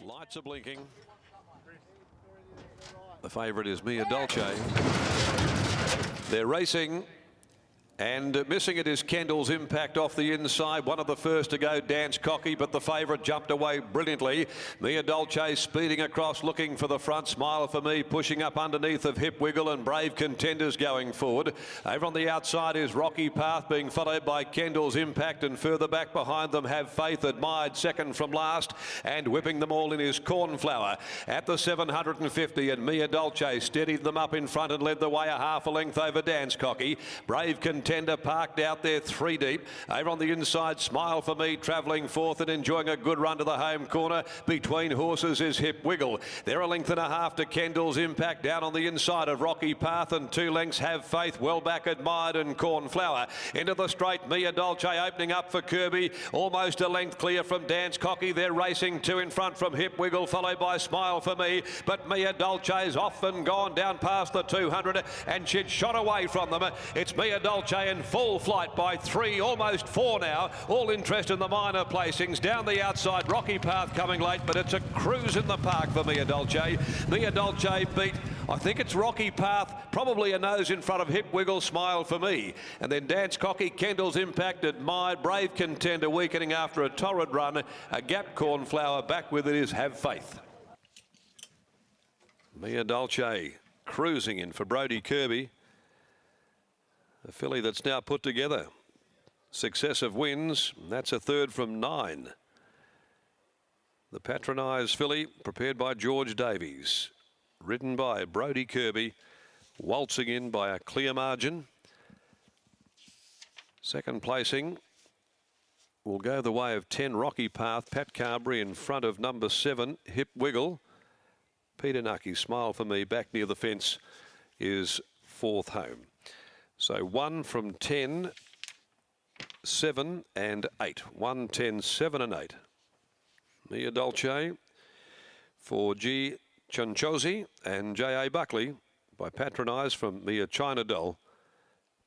Lights are blinking. The favourite is Mia Dolce. They're racing. And missing it is Kendall's Impact off the inside. One of the first to go, Dance Cocky, but the favourite jumped away brilliantly. Mia Dolce speeding across, looking for the front. Smile for Me pushing up underneath of Hip Wiggle, and Brave Contenders going forward. Over on the outside is Rocky Path, being followed by Kendall's Impact, and further back behind them Have Faith, admired second from last, and whipping them all in is Cornflower at the 750, and Mia Dolce steadied them up in front and led the way a half a length over Dance Cocky. Brave Contender parked out there 3 deep. Over on the inside, Smile for Me travelling fourth and enjoying a good run to the home corner. Between horses is Hip Wiggle. They're a length and a half to Kendall's Impact. Down on the inside of Rocky Path, and 2 lengths Have Faith, well back admired, and Cornflower. Into the straight, Mia Dolce opening up for Kirby. Almost a length clear from Dance Cocky. They're racing 2 in front from Hip Wiggle, followed by Smile for Me. But Mia Dolce's off and gone down past the 200, and she'd shot away from them. It's Mia Dolce in full flight by 3, almost 4 now. All interest in the minor placings. Down the outside, Rocky Path coming late, but it's a cruise in the park for Mia Dolce. Mia Dolce beat, I think it's Rocky Path, probably a nose in front of Hip Wiggle, Smile for Me. And then Dance Cocky, Kendall's Impact, admired, Brave Contender weakening after a torrid run. A gap Cornflower, back with it is Have Faith. Mia Dolce cruising in for Brodie Kirby. A filly that's now put together successive wins. That's a third from 9. The patronised filly, prepared by George Davies, ridden by Brodie Kirby, waltzing in by a clear margin. Second placing will go the way of 10 Rocky Path. Pat Carberry in front of number 7 Hip Wiggle. Peter Nucky, Smile for Me, back near the fence, is fourth home. So 1 from 10, 7 and 8. 1, 10, 7 and 8. Mia Dolce for G. Chunchosi and J.A. Buckley by Patronise from Mia China Doll.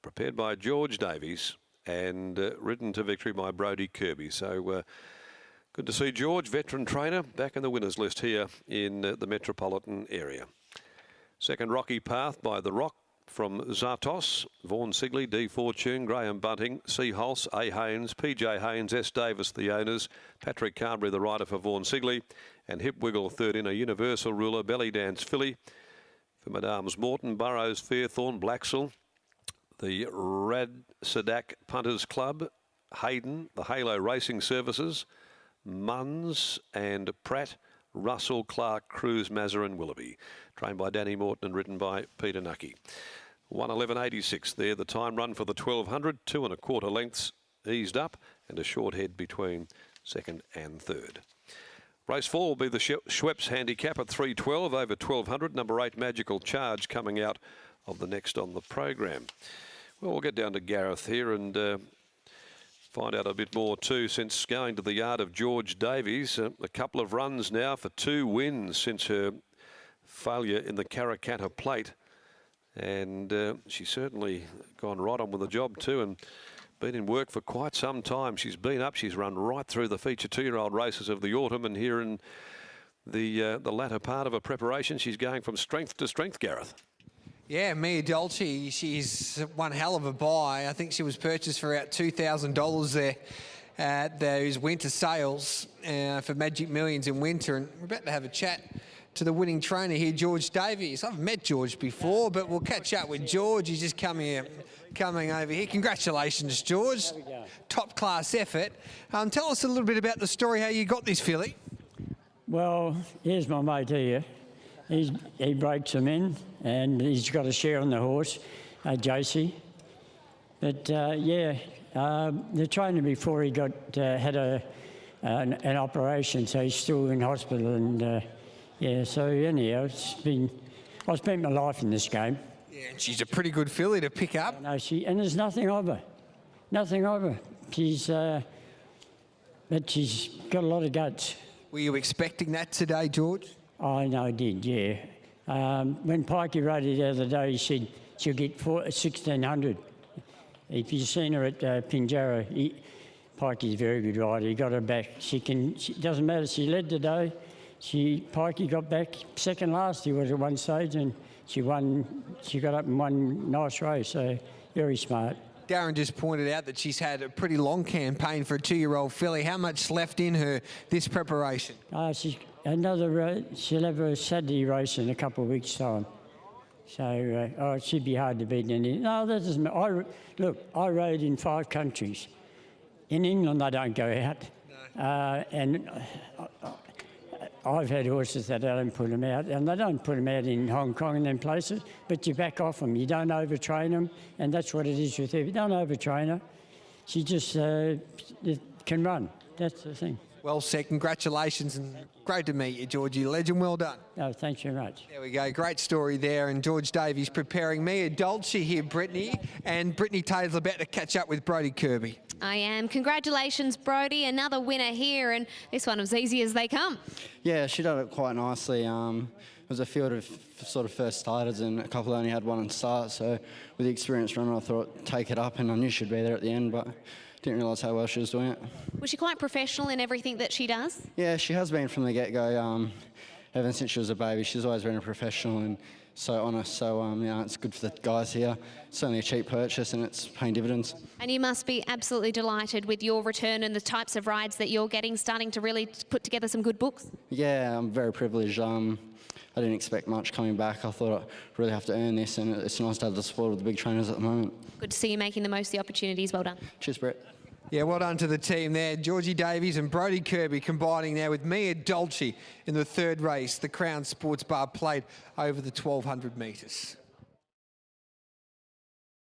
Prepared by George Davies and ridden to victory by Brodie Kirby. So good to see George, veteran trainer, back in the winners list here in the metropolitan area. Second, Rocky Path by The Rock from Zartos, Vaughan Sigley, D. Fortune, Graham Bunting, C. Hulse, A. Haynes, P.J. Haynes, S. Davis, the owners, Patrick Carberry, the rider for Vaughan Sigley, and Hip Wiggle third in, a Universal Ruler, Belly Dance Filly for Madames Morton, Burrows, Fairthorn, Blacksall, the Rad Sadak Punters Club, Hayden, the Halo Racing Services, Munns and Pratt, Russell, Clark, Cruz, Mazarin, Willoughby. Trained by Danny Morton and ridden by Peter Nucky. 1:11.86 there, the time run for the 1200, 2 1/4 lengths eased up, and a short head between second and third. Race 4 will be the Schweppes handicap at 3:12 over 1200. Number 8 Magical Charge coming out of the next on the program. Well, we'll get down to Gareth here and find out a bit more too, since going to the yard of George Davies. A couple of runs now for 2 wins since her failure in the Karrakatta Plate. And she's certainly gone right on with the job too, and been in work for quite some time. She's been up, she's run right through the feature 2-year-old races of the autumn, and here in the latter part of her preparation, she's going from strength to strength, Gareth. Yeah, Mia Dolce, she's one hell of a buy. I think she was purchased for about $2,000 there at those winter sales for Magic Millions in winter. And we're about to have a chat to the winning trainer here, George Davies. I've met George before, but we'll catch up with George. He's just coming over here. Congratulations, George. Top class effort. Tell us a little bit about the story, how you got this filly. Well, here's my mate here. He breaks them in, and he's got a share on the horse, JC. But yeah, the trainer before he got had an operation, so he's still in hospital, and yeah. So anyhow, I spent my life in this game. Yeah, and she's a pretty good filly to pick up. No, and there's nothing of her, nothing of her. But she's got a lot of guts. Were you expecting that today, George? I know I did, yeah. When Pikey rode it the other day, he said she'll get 1,600. If you've seen her at Pinjarra, Pikey's a very good rider. He got her back. She doesn't matter, she led today, Pikey got back second last. He was at one stage, and she won. She got up and won nice race. So very smart. Darren just pointed out that she's had a pretty long campaign for a 2-year-old filly. How much left in her this preparation? She'll have a Saturday race in a couple of weeks' time. So it should be hard to beat any. No, that doesn't matter. I rode in 5 countries. In England, they don't go out. No. And I've had horses that don't put them out, and they don't put them out in Hong Kong and them places, but you back off them. You don't overtrain them, and that's what it is with her. You don't overtrain her. She just can run. That's the thing. Well said. Congratulations, and great to meet you, Georgie. Legend, well done. Oh, thanks very much. There we go. Great story there. And George Davies preparing Mia Dolce here, Brittany. And Brittany Taylor's about to catch up with Brodie Kirby. I am. Congratulations, Brodie. Another winner here, and this one was easy as they come. Yeah, she did it quite nicely. It was a field of sort of first starters, and a couple only had one on start. So with the experienced runner, I thought take it up, and I knew she'd be there at the end, but didn't realise how well she was doing it. Was she quite professional in everything that she does? Yeah, she has been from the get-go. Ever since she was a baby, she's always been a professional and so honest. So, it's good for the guys here. It's only a cheap purchase and it's paying dividends. And you must be absolutely delighted with your return and the types of rides that you're getting, starting to really put together some good books. Yeah, I'm very privileged. I didn't expect much coming back. I thought I'd really have to earn this, and it's nice to have the support of the big trainers at the moment. Good to see you making the most of the opportunities. Well done. Cheers, Brett. Yeah, well done to the team there. Georgie Davies and Brodie Kirby combining now with Mia Dolce in the third race, the Crown Sports Bar Plate over the 1,200 metres.